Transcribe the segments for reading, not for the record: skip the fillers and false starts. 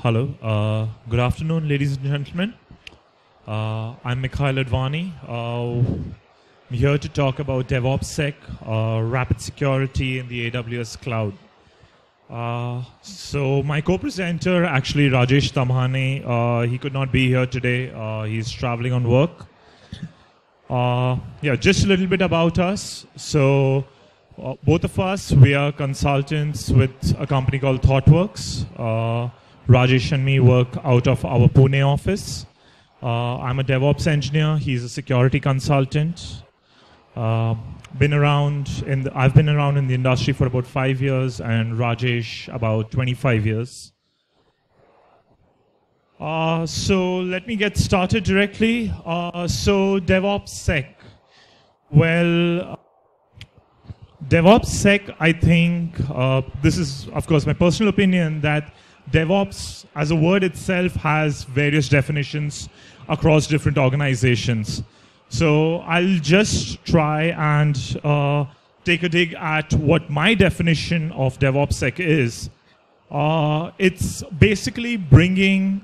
Hello. Good afternoon, ladies and gentlemen. I'm Mikhail Advani. I'm here to talk about DevOpSec, rapid security in the AWS cloud. So my co-presenter, actually Rajesh Tamhane, he could not be here today. He's traveling on work. Yeah, just a little bit about us. So both of us, we are consultants with a company called ThoughtWorks. Rajesh and me work out of our Pune office. I'm a DevOps engineer. He's a security consultant. I've been around in the industry for about 5 years, and Rajesh about 25 years. So let me get started directly. So DevOpSec. Well, DevOpSec, I think, this is, of course, my personal opinion, that DevOps as a word itself has various definitions across different organizations. So I'll just try and take a dig at what my definition of DevOpSec is. It's basically bringing,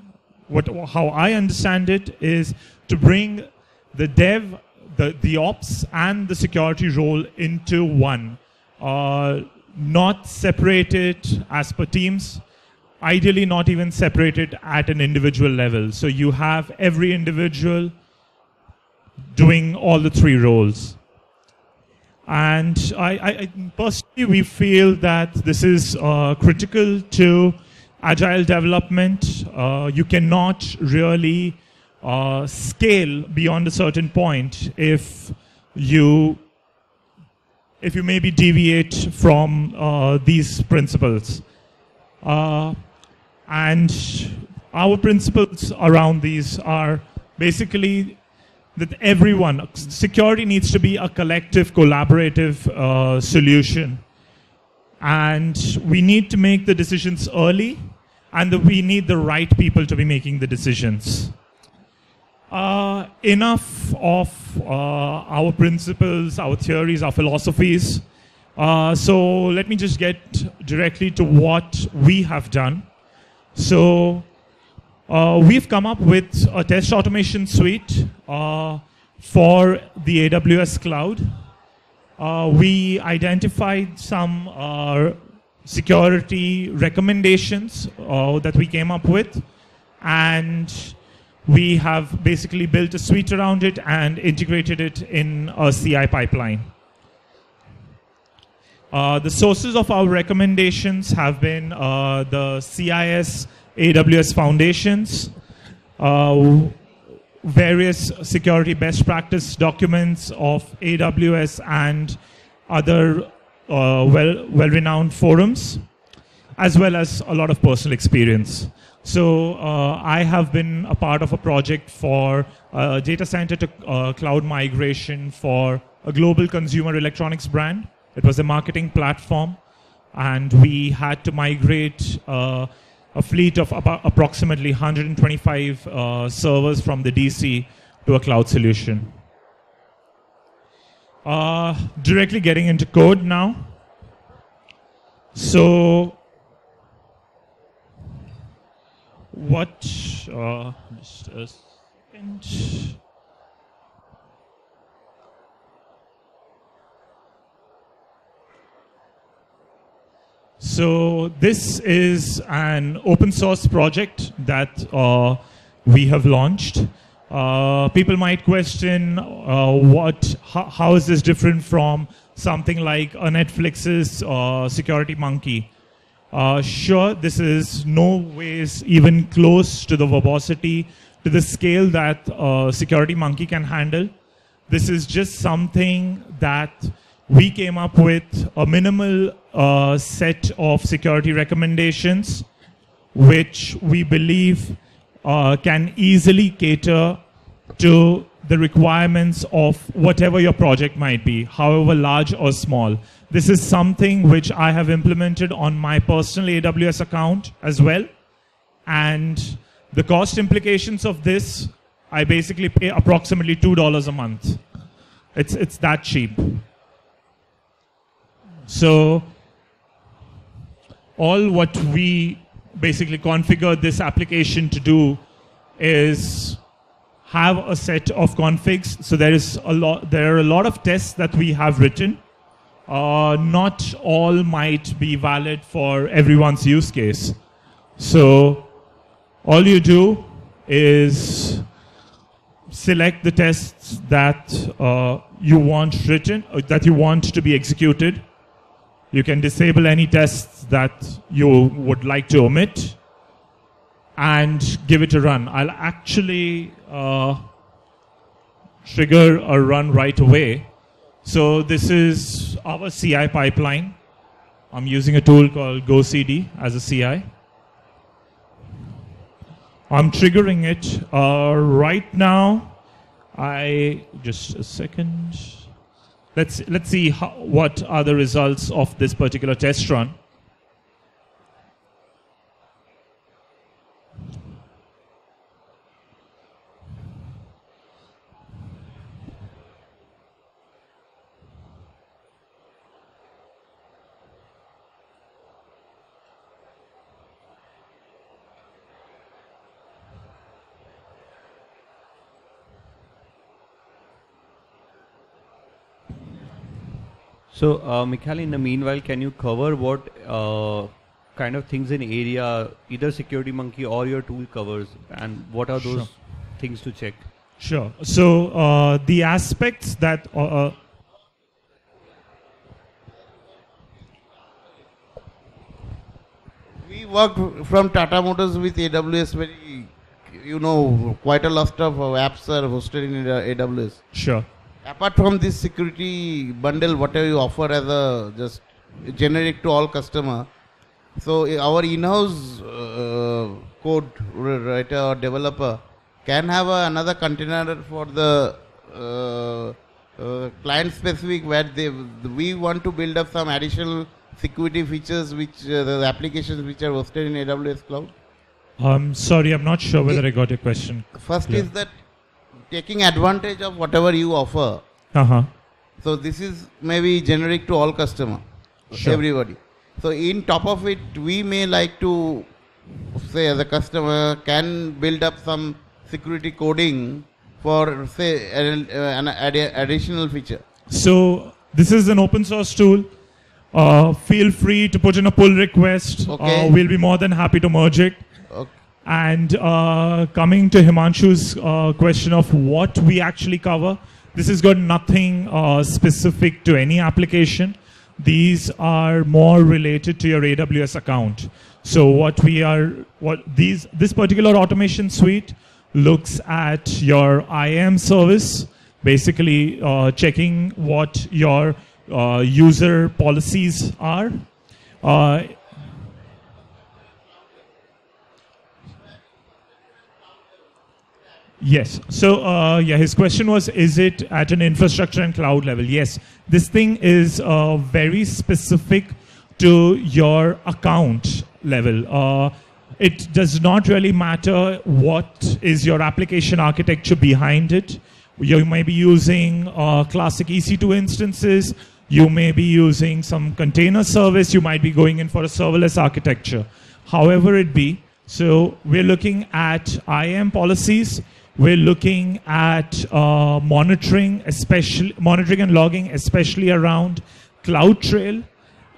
how I understand it, is to bring the ops and the security role into one, not separated as per teams, ideally not even separated at an individual level. So you have every individual doing all the three roles. And I personally, we feel that this is critical to agile development. You cannot really scale beyond a certain point if you maybe deviate from these principles. And our principles around these are basically that security needs to be a collective, collaborative solution. And we need to make the decisions early, and we need the right people to be making the decisions. Enough of our principles, our theories, our philosophies. So let me just get directly to what we have done. So we've come up with a test automation suite for the AWS cloud. We identified some security recommendations that we came up with, and we have basically built a suite around it and integrated it in a CI pipeline. The sources of our recommendations have been the CIS AWS foundations, various security best practice documents of AWS and other well-renowned forums, as well as a lot of personal experience. So I have been a part of a project for data center to cloud migration for a global consumer electronics brand. It was a marketing platform, and we had to migrate a fleet of about approximately 125 servers from the DC to a cloud solution. Directly getting into code now. So just a second. So this is an open source project that we have launched. People might question how is this different from something like a Netflix's Security Monkey. Sure, this is no ways even close to the verbosity, to the scale that Security Monkey can handle. This is just something that we came up with a minimal set of security recommendations, which we believe can easily cater to the requirements of whatever your project might be, however large or small. This is something which I have implemented on my personal AWS account as well. And the cost implications of this, I basically pay approximately $2 a month. It's that cheap. So all what we basically configure this application to do is have a set of configs. So there are a lot of tests that we have written. Not all might be valid for everyone's use case. So all you do is select the tests that you want written, that you want to be executed. You can disable any tests that you would like to omit and give it a run. I'll actually trigger a run right away. So this is our CI pipeline. I'm using a tool called GoCD as a CI. I'm triggering it right now. Just a second. Let's see what are the results of this particular test run. So, Mikhail, in the meanwhile, can you cover what kind of things in area either Security Monkey or your tool covers, and what are those things to check? Sure. So, the aspects that we work from Tata Motors with AWS. Quite a lot of apps are hosted in AWS. Sure. Apart from this security bundle, whatever you offer as a just generic to all customer, so our in-house code writer or developer can have another container for the client specific, where we want to build up some additional security features which the applications which are hosted in AWS cloud. Sorry, I'm not sure whether I got your question. First is that taking advantage of whatever you offer. So this is maybe generic to all customer, everybody. So in top of it, we may like to say as a customer can build up some security coding for say an additional feature. So this is an open source tool. Feel free to put in a pull request. Okay. We'll be more than happy to merge it. Okay. And coming to Himanshu's question of what we actually cover, this has got nothing specific to any application. These are more related to your AWS account. So this particular automation suite looks at your IAM service, basically checking what your user policies are. Yes. So, his question was, is it at an infrastructure and cloud level? Yes. This thing is very specific to your account level. It does not really matter what is your application architecture behind it. You may be using classic EC2 instances. You may be using some container service. You might be going in for a serverless architecture. However it be, so we're looking at IAM policies. We're looking at monitoring and logging, especially around CloudTrail,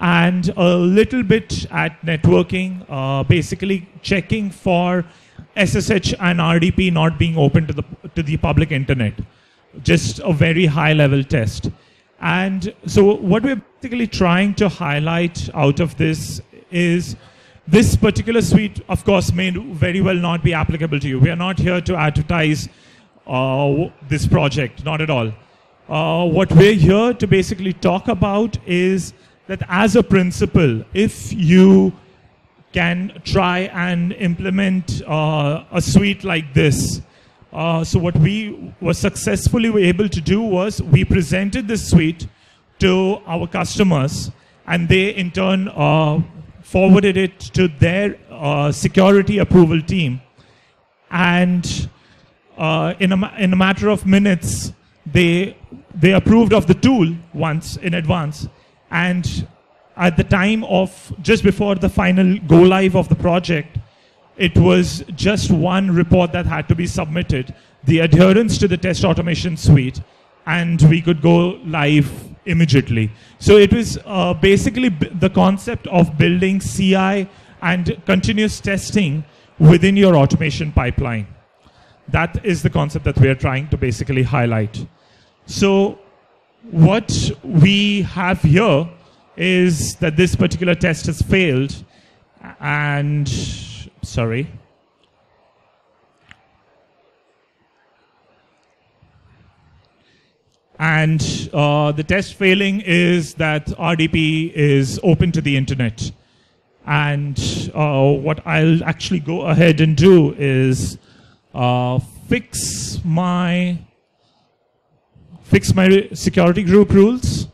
and a little bit at networking, basically checking for SSH and RDP not being open to the public internet. Just a very high-level test. And so what we're basically trying to highlight out of this is this particular suite, of course, may very well not be applicable to you. We are not here to advertise this project, not at all. What we're here to basically talk about is that as a principle, if you can try and implement a suite like this, so what we were successfully able to do was we presented this suite to our customers, and they in turn forwarded it to their security approval team. And in a matter of minutes, they approved of the tool once in advance. And at the time of just before the final go live of the project, it was just one report that had to be submitted, the adherence to the test automation suite, and we could go live immediately. So it was basically the concept of building CI and continuous testing within your automation pipeline. That is the concept that we are trying to basically highlight. So what we have here is that this particular test has failed, and sorry. And the test failing is that RDP is open to the internet. And what I'll actually go ahead and do is fix my security group rules.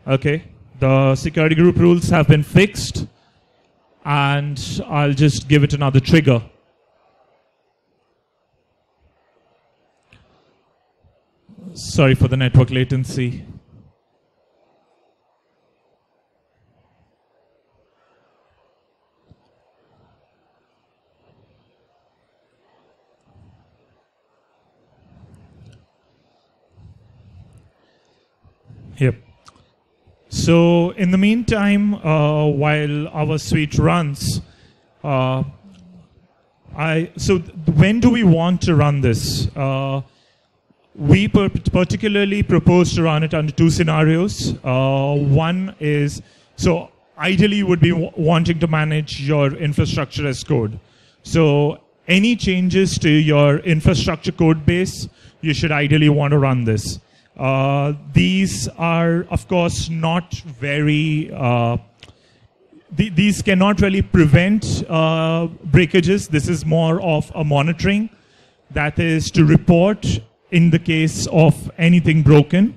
Okay, the security group rules have been fixed, and I'll just give it another trigger. Sorry for the network latency. Yep. So in the meantime, while our suite runs, so when do we want to run this? We particularly propose to run it under two scenarios. One is, so ideally you would be wanting to manage your infrastructure as code. So any changes to your infrastructure code base, you should ideally want to run this. These are, of course, not very, these cannot really prevent breakages. This is more of a monitoring, that is to report in the case of anything broken.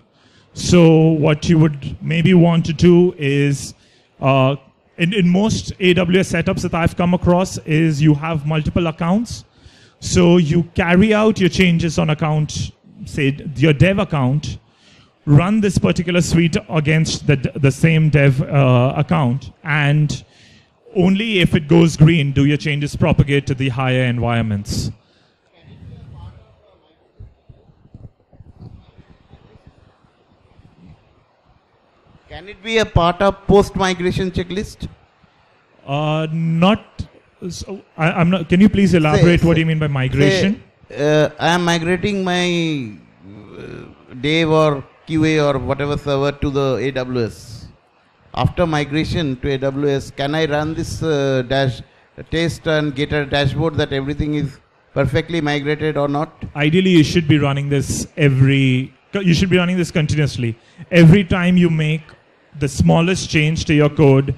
So what you would maybe want to do is, in most AWS setups that I've come across, is you have multiple accounts. So you carry out your changes on account, say your dev account, run this particular suite against the same dev account, and only if it goes green do your changes propagate to the higher environments. Can it be a part of post-migration checklist? Not. So I'm not. Can you please elaborate what do you mean by migration? I am migrating my dev or QA or whatever server to the AWS. After migration to AWS, can I run this test and get a dashboard that everything is perfectly migrated or not? Ideally, you should be running this you should be running this continuously. Every time you make the smallest change to your code,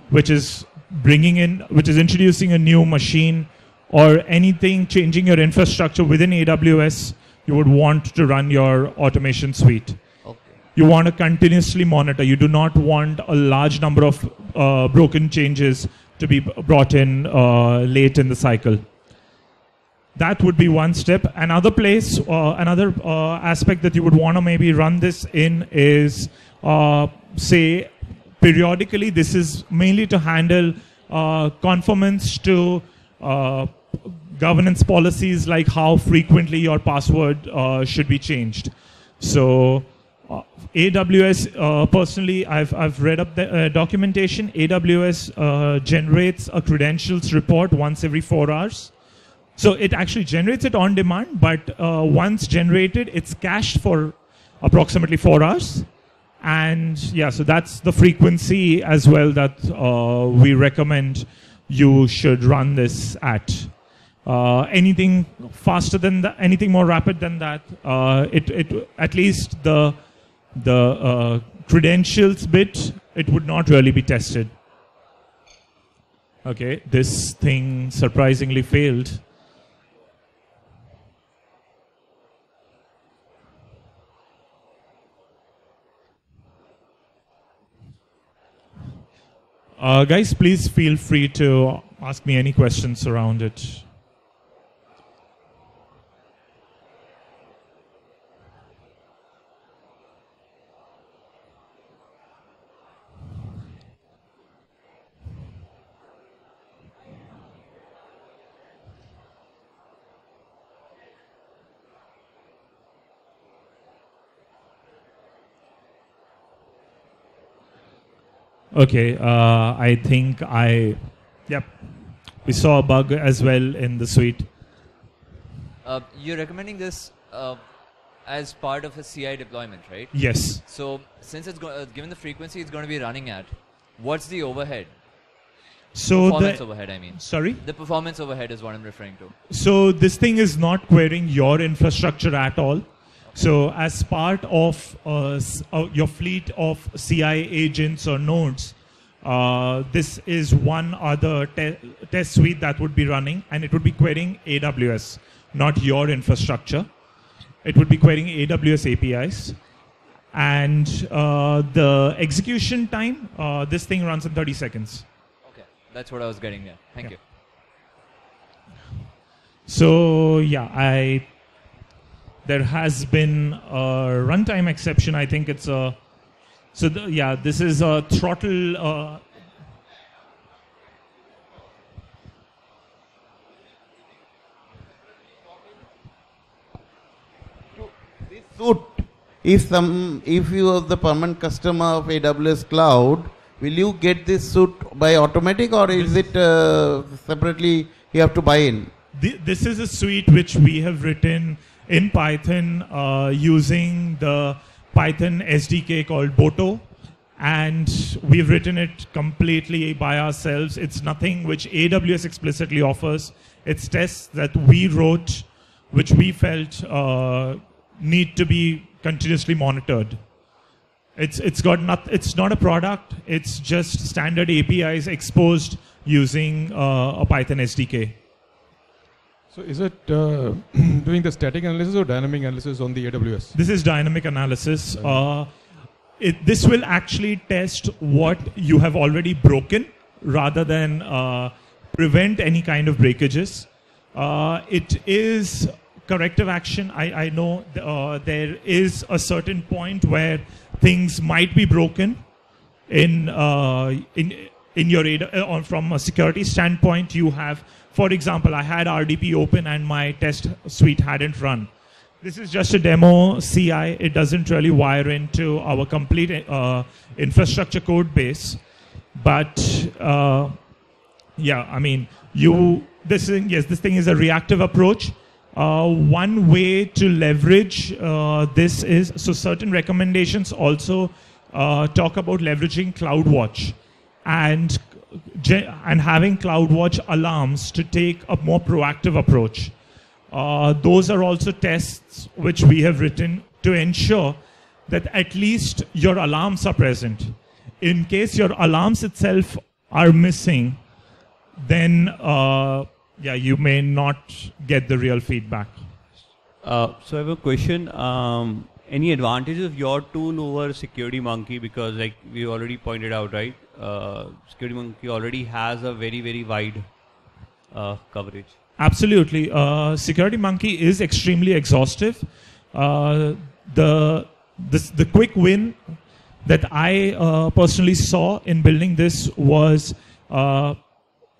which is introducing a new machine or anything changing your infrastructure within AWS, you would want to run your automation suite. Okay. You want to continuously monitor. You do not want a large number of broken changes to be brought in late in the cycle. That would be one step. Another place, another aspect that you would want to maybe run this in is, say, periodically. This is mainly to handle conformance to governance policies, like how frequently your password should be changed. So AWS, personally, I've read up the documentation. AWS generates a credentials report once every 4 hours. So it actually generates it on demand, but once generated, it's cached for approximately 4 hours. And yeah, so that's the frequency as well that we recommend you should run this at. Anything faster than that, anything more rapid than that, at least the credentials bit, it would not really be tested. Okay, this thing surprisingly failed. Guys, please feel free to ask me any questions around it. Okay, I think yep, we saw a bug as well in the suite. You're recommending this as part of a CI deployment, right? Yes. So since it's given the frequency it's going to be running at, what's the overhead? So performance overhead, I mean. Sorry? The performance overhead is what I'm referring to. So this thing is not querying your infrastructure at all. So as part of your fleet of CI agents or nodes, this is one other test suite that would be running, and it would be querying AWS, not your infrastructure. It would be querying AWS APIs. And the execution time, this thing runs in 30 seconds. Okay, that's what I was getting there. Thank you. So yeah, there has been a runtime exception. I think it's a, this is a throttle. This suit, if you are the permanent customer of AWS Cloud, will you get this suit by automatic, or is it separately you have to buy in? This is a suite which we have written in Python using the Python SDK called Boto, and we've written it completely by ourselves. It's nothing which AWS explicitly offers. It's tests that we wrote, which we felt need to be continuously monitored. It's not a product. It's just standard APIs exposed using a Python SDK. So is it doing the static analysis or dynamic analysis on the AWS? This is dynamic analysis. This will actually test what you have already broken rather than prevent any kind of breakages. It is corrective action. I know there is a certain point where things might be broken in your from a security standpoint. You have, for example, I had RDP open and my test suite hadn't run. This is just a demo CI. It doesn't really wire into our complete infrastructure code base. But yeah, I mean, this thing is a reactive approach. One way to leverage this is, so certain recommendations also talk about leveraging CloudWatch and having CloudWatch alarms to take a more proactive approach. Those are also tests which we have written to ensure that at least your alarms are present. In case your alarms itself are missing, then yeah, you may not get the real feedback. So I have a question. Any advantages of your tool over SecurityMonkey? Because like we already pointed out, right? SecurityMonkey already has a very, very wide coverage. Absolutely. SecurityMonkey is extremely exhaustive. The quick win that I personally saw in building this was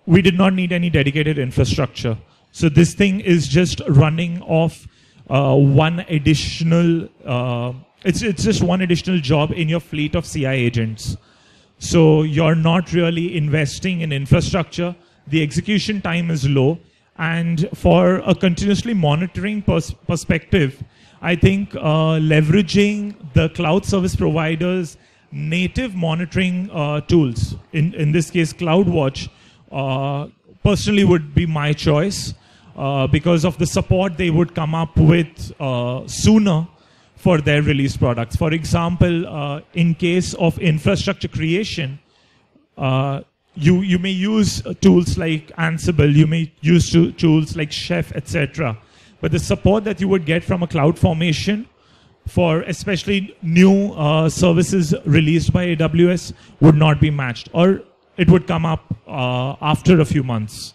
we did not need any dedicated infrastructure. So this thing is just running off one additional, it's just one additional job in your fleet of CI agents. So you're not really investing in infrastructure. The execution time is low. And for a continuously monitoring perspective, I think leveraging the cloud service providers' native monitoring tools, in this case CloudWatch, personally would be my choice because of the support they would come up with sooner for their release products. For example, in case of infrastructure creation, you may use tools like Ansible, you may use tools like Chef, etc. But the support that you would get from a CloudFormation for especially new services released by AWS would not be matched, or it would come up after a few months.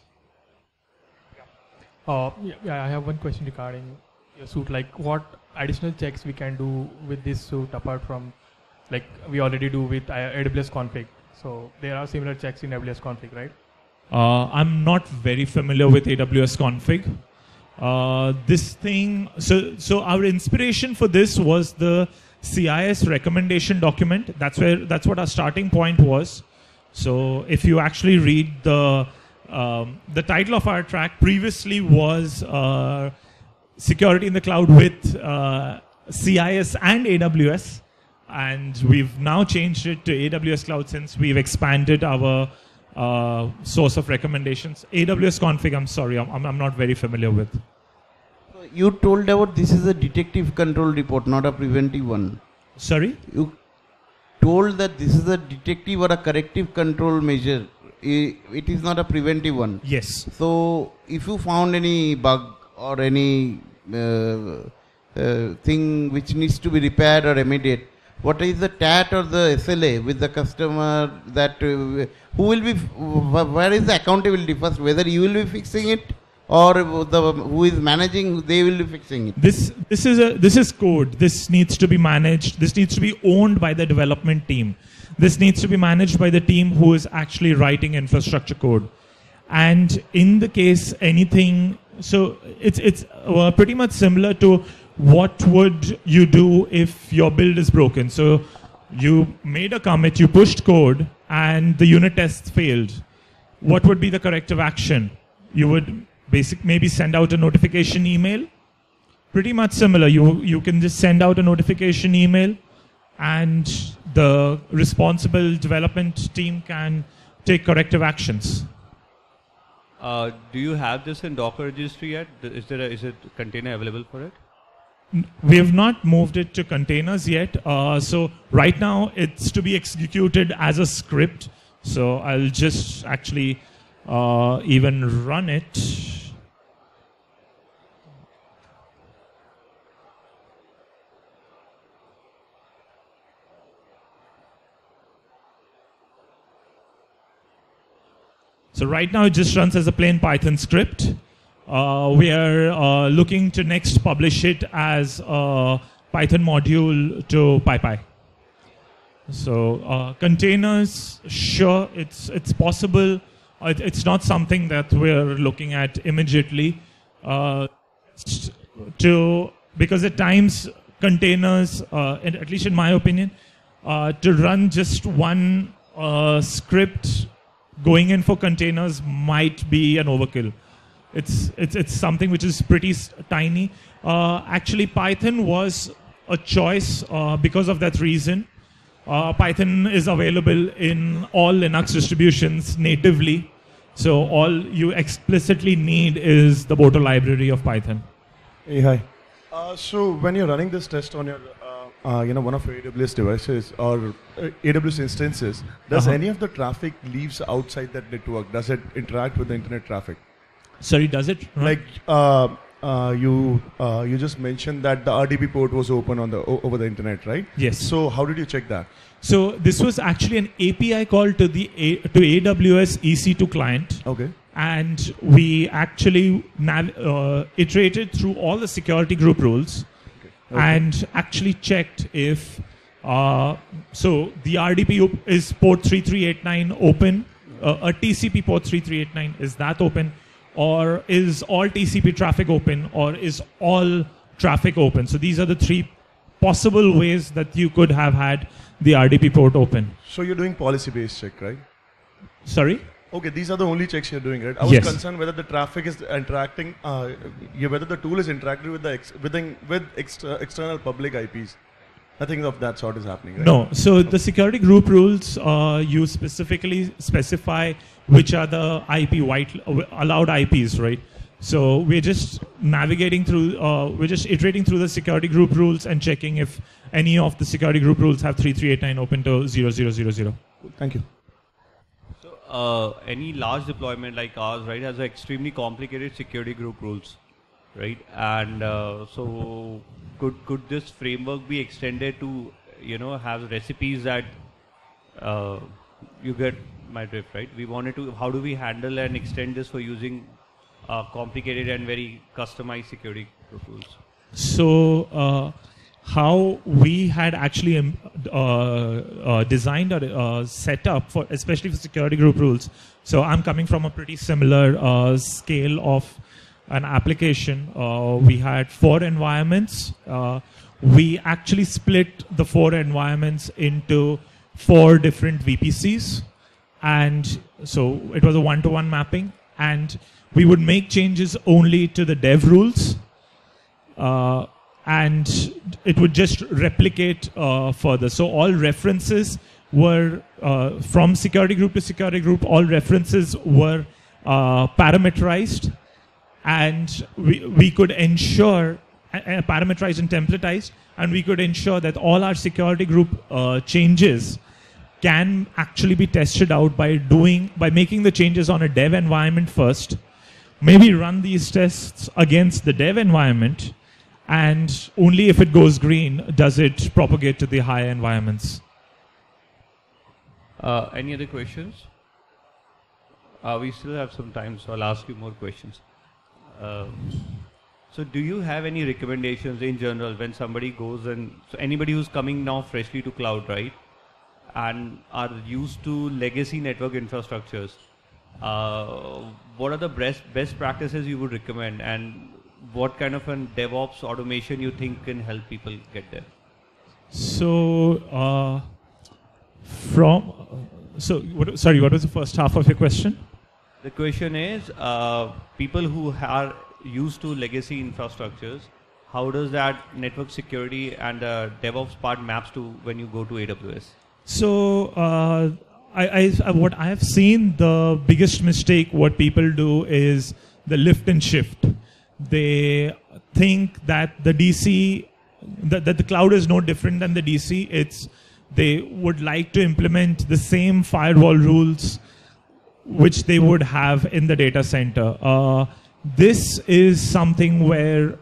Yeah, I have one question regarding your suite. Like, what additional checks we can do with this suite apart from, like, we already do with AWS config? So there are similar checks in AWS config, right? I'm not very familiar with AWS config. This thing, so our inspiration for this was the CIS recommendation document. That's what our starting point was. So if you actually read the title of our track previously was Security in the Cloud with CIS and AWS, and we've now changed it to AWS Cloud since we've expanded our source of recommendations. AWS config, I'm sorry, I'm not very familiar with. So you told about this is a detective control report, not a preventive one. Sorry? You told that this is a detective or a corrective control measure. It is not a preventive one. Yes. So if you found any bug or any thing which needs to be repaired or remediated, what is the TAT or the SLA with the customer that who will be, where is the accountability first, whether you will be fixing it or who is managing, they will be fixing it? This is code. This needs to be managed. This needs to be owned by the development team. This needs to be managed by the team who is actually writing infrastructure code. And in the case anything, so it's pretty much similar to what would you do if your build is broken. So you made a commit, you pushed code, and the unit tests failed. What would be the corrective action? You would maybe send out a notification email. Pretty much similar. You can just send out a notification email, and the responsible development team can take corrective actions. Do you have this in Docker registry yet? Is it container available for it? We have not moved it to containers yet. So right now it's to be executed as a script. So I'll just actually even run it. So right now it just runs as a plain Python script. We are looking to next publish it as a Python module to PyPy. So containers, sure, it's possible. It's not something that we're looking at immediately. Because at times containers, at least in my opinion, to run just one script going in for containers might be an overkill. It's something which is pretty tiny. Actually, Python was a choice because of that reason. Python is available in all Linux distributions natively. So all you explicitly need is the Boto library of Python. Hey, hi. So when you're running this test on your one of your AWS devices or AWS instances, does any of the traffic leaves outside that network? Does it interact with the internet traffic? Sorry, does it? Like you just mentioned that the RDP port was open on over the internet, right? Yes. So how did you check that? So this was actually an API call to the to AWS EC2 client. Okay. And we actually iterated through all the security group rules. Okay. And actually checked if so the RDP is port 3389 open, a TCP port 3389, is that open, or is all TCP traffic open, or is all traffic open? So these are the three possible ways that you could have had the RDP port open. So you're doing policy-based check, right? Sorry? Okay, these are the only checks you're doing, right? I was concerned whether the traffic is interacting, whether the tool is interacting with external public IPs. Nothing of that sort is happening, right? No. So the security group rules, you specifically specify which are the allowed IPs, right? So we're just navigating through, we're just iterating through the security group rules and checking if any of the security group rules have 3389 open to 0000. Thank you. So any large deployment like ours, right, has extremely complicated security group rules, right? And so could this framework be extended to, have recipes that you get my drift, right? We wanted to, how do we handle and extend this for using complicated and very customized security group rules? So how we had actually designed or set up for, especially for security group rules. So I'm coming from a pretty similar scale of an application. We had 4 environments. We actually split the 4 environments into 4 different VPCs. and so it was a one-to-one mapping, and we would make changes only to the dev rules, and it would just replicate further. So all references were from security group to security group. All references were parameterized, and we could ensure parameterized and templatized, and we could ensure that all our security group changes can actually be tested out by making the changes on a dev environment first, maybe run these tests against the dev environment, and only if it goes green does it propagate to the higher environments. Any other questions? We still have some time, so I'll ask you more questions. So do you have any recommendations in general when somebody goes and, so anybody who's coming now freshly to cloud, right, and are used to legacy network infrastructures, what are the best practices you would recommend, and what kind of an DevOps automation you think can help people get there? So, sorry, what was the first half of your question? The question is, people who are used to legacy infrastructures, how does that network security and the DevOps part maps to when you go to AWS? So, what I have seen, the biggest mistake what people do is the lift and shift. They think that the DC, that the cloud is no different than the DC. They would like to implement the same firewall rules which they would have in the data center. This is something where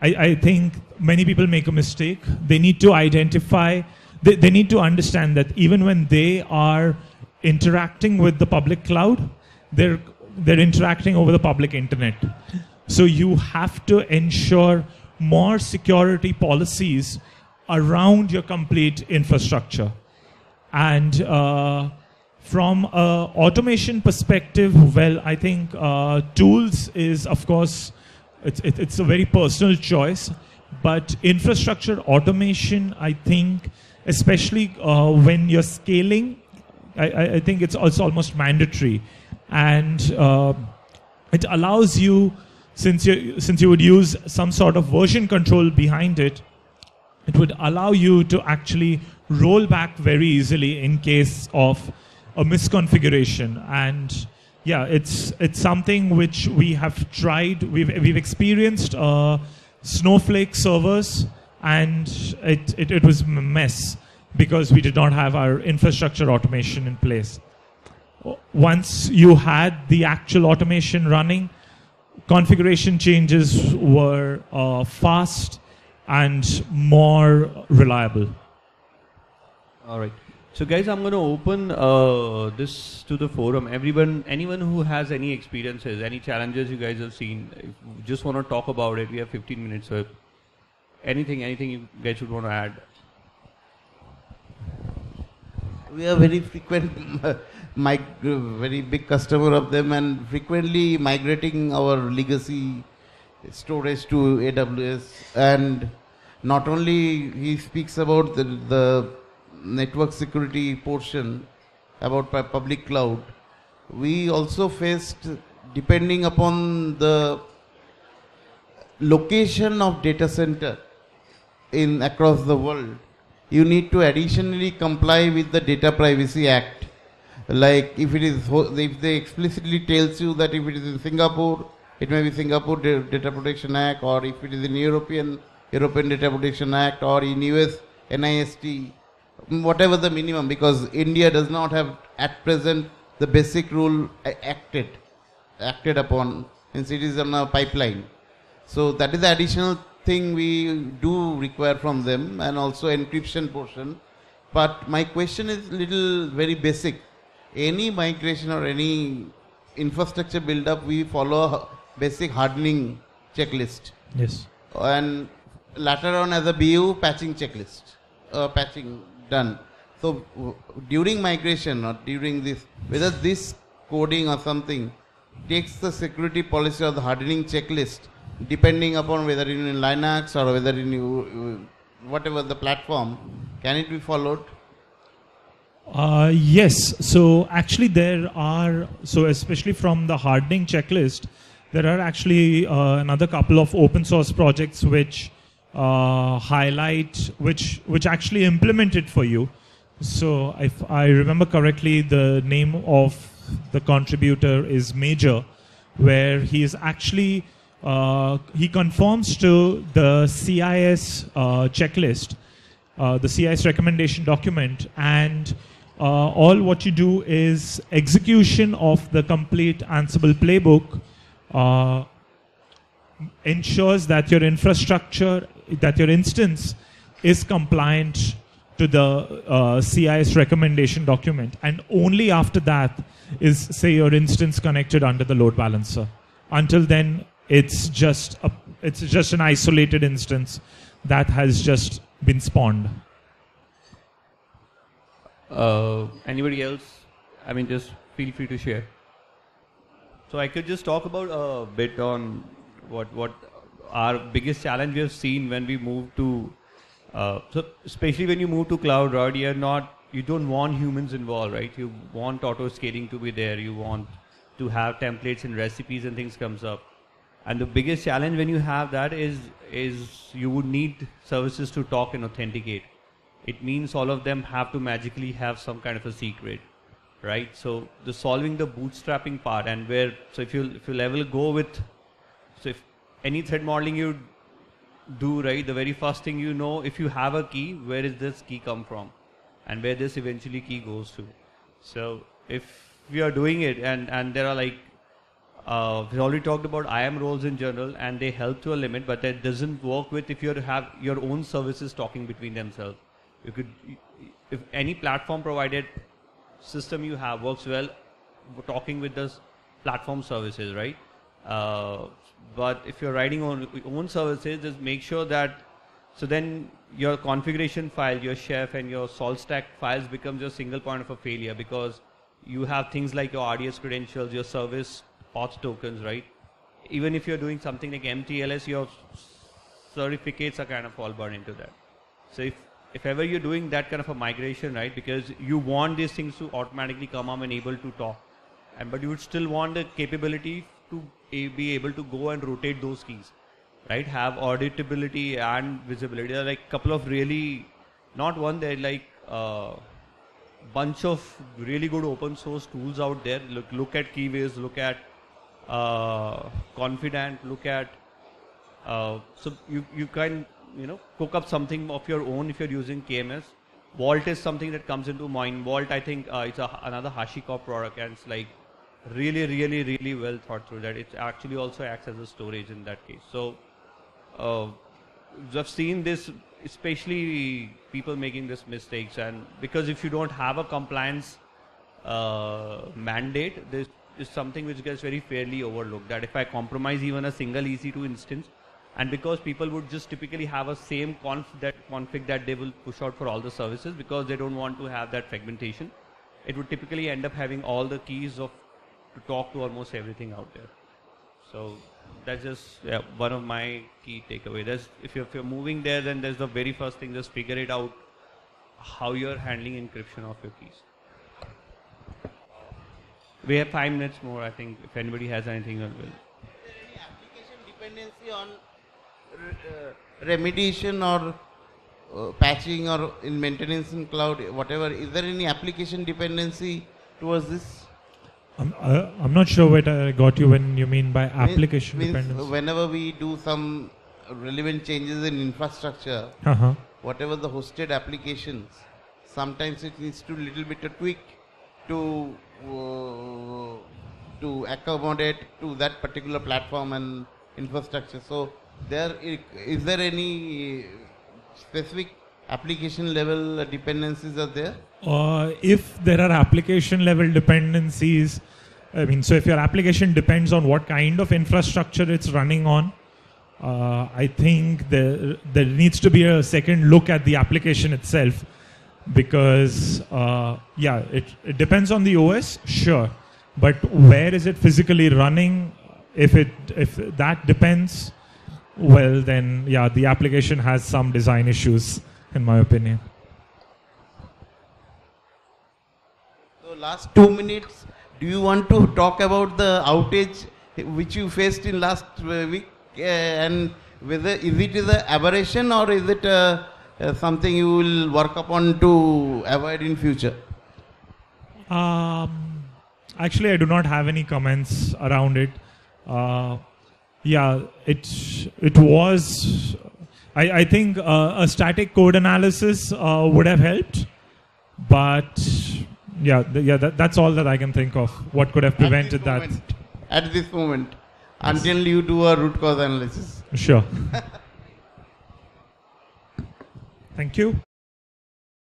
I think many people make a mistake. They need to identify, they need to understand that even when they are interacting with the public cloud, they're interacting over the public internet. So you have to ensure more security policies around your complete infrastructure. And from an automation perspective, well, I think tools is, of course, it's a very personal choice. But infrastructure automation, I think, especially when you're scaling, I think it's also almost mandatory. And it allows you, since you would use some sort of version control behind it, it would allow you to actually roll back very easily in case of a misconfiguration. And yeah, it's something which we have tried. We've experienced Snowflake servers, and it was a mess because we did not have our infrastructure automation in place. Once you had the actual automation running, configuration changes were fast and more reliable. All right. So guys, I'm going to open this to the forum. Anyone who has any experiences, any challenges you guys have seen, if you just want to talk about it, we have 15 minutes. So anything you guys would want to add? We are very frequent, very big customer of them, and frequently migrating our legacy storage to AWS. And not only he speaks about the network security portion about public cloud, we also faced, depending upon the location of data center across the world, you need to additionally comply with the Data Privacy Act. Like if they explicitly tells you that if it is in Singapore, it may be Singapore Data Protection Act, or if it is in European Data Protection Act, or in US NIST, whatever the minimum, because India does not have at present the basic rule acted upon, since it is on a pipeline. So that is the additional thing we do require from them, and also encryption portion. But my question is very basic. Any migration or any infrastructure build up, we follow a basic hardening checklist. Yes. And later on as a BU, patching checklist, patching done. So during migration or during this, whether this coding or something takes the security policy or the hardening checklist, depending upon whether in Linux or whether in whatever the platform, can it be followed? Yes. So actually there are, so especially from the hardening checklist, there are actually another couple of open source projects which highlight, which actually implement it for you. So if I remember correctly, the name of the contributor is Major, where he is actually, he conforms to the CIS checklist, the CIS recommendation document, and all what you do is execution of the complete Ansible playbook ensures that your infrastructure, that your instance is compliant to the CIS recommendation document, and only after that is, say, your instance connected under the load balancer. Until then, it's just an isolated instance that has just been spawned. Anybody else? I mean, just feel free to share. So I could just talk about a bit on what our biggest challenge we have seen when we move to, so especially when you move to cloud, right? You don't want humans involved, right? You want auto scaling to be there. You want to have templates and recipes and things comes up. And the biggest challenge when you have that is you would need services to talk and authenticate. It means all of them have to magically have some kind of a secret, right? So the solving the bootstrapping part, and so if you level go with, so if any thread modeling you do, right, the very first thing you know, if you have a key, where is this key come from, and where this eventually key goes to. So if we are doing it, and there are like, we already talked about IAM roles in general, and they help to a limit, but that doesn't work with if you have your own services talking between themselves. You could, if any platform provided system you have works well, talking with the platform services, right? But if you're writing on own services, just make sure that, so then your configuration file, your chef and your salt stack files becomes your single point of a failure, because you have things like your RDS credentials, your service auth tokens, right? Even if you're doing something like MTLS, your certificates are kind of all burned into that. So if ever you're doing that kind of a migration, right, because you want these things to automatically come up and able to talk, but you would still want the capability to be able to go and rotate those keys, right? Have auditability and visibility. There are like a couple of really, not one, they're like bunch of really good open source tools out there. Look at Keyways, look at Confident, look at, so you can, cook up something of your own if you're using KMS. Vault is something that comes into mind. Vault, I think it's another HashiCorp product, and it's like really, really, really well thought through, that it actually also acts as a storage in that case. So I've seen this, especially people making this mistakes, and because if you don't have a compliance mandate, this is something which gets very fairly overlooked, that if I compromise even a single EC2 instance, and because people would just typically have a same config that they will push out for all the services, because they don't want to have that fragmentation, it would typically end up having all the keys to talk to almost everything out there. So that's just one of my key takeaways. If you're moving there, then there's the very first thing, just figure it out how you're handling encryption of your keys. We have 5 minutes more, I think, if anybody has anything on will. Is there any application dependency on remediation or patching or in maintenance in cloud, whatever? Is there any application dependency towards this? I'm not sure what I got you when you mean by application dependency. Whenever we do some relevant changes in infrastructure, whatever the hosted applications, sometimes it needs to little bit of tweak to accommodate to that particular platform and infrastructure. So is there any specific application level dependencies are there? If there are application level dependencies, I mean, so if your application depends on what kind of infrastructure it's running on, I think there needs to be a second look at the application itself, because it depends on the OS, sure, but where is it physically running? If that depends, well then the application has some design issues, in my opinion. So last 2 minutes, do you want to talk about the outage which you faced in last week, and whether is it an aberration or is it something you will work upon to avoid in future? Actually, I do not have any comments around it. Yeah, it was. I think a static code analysis would have helped, but that's all that I can think of. What could have prevented that? At this moment, yes. Until you do a root cause analysis. Sure. Thank you.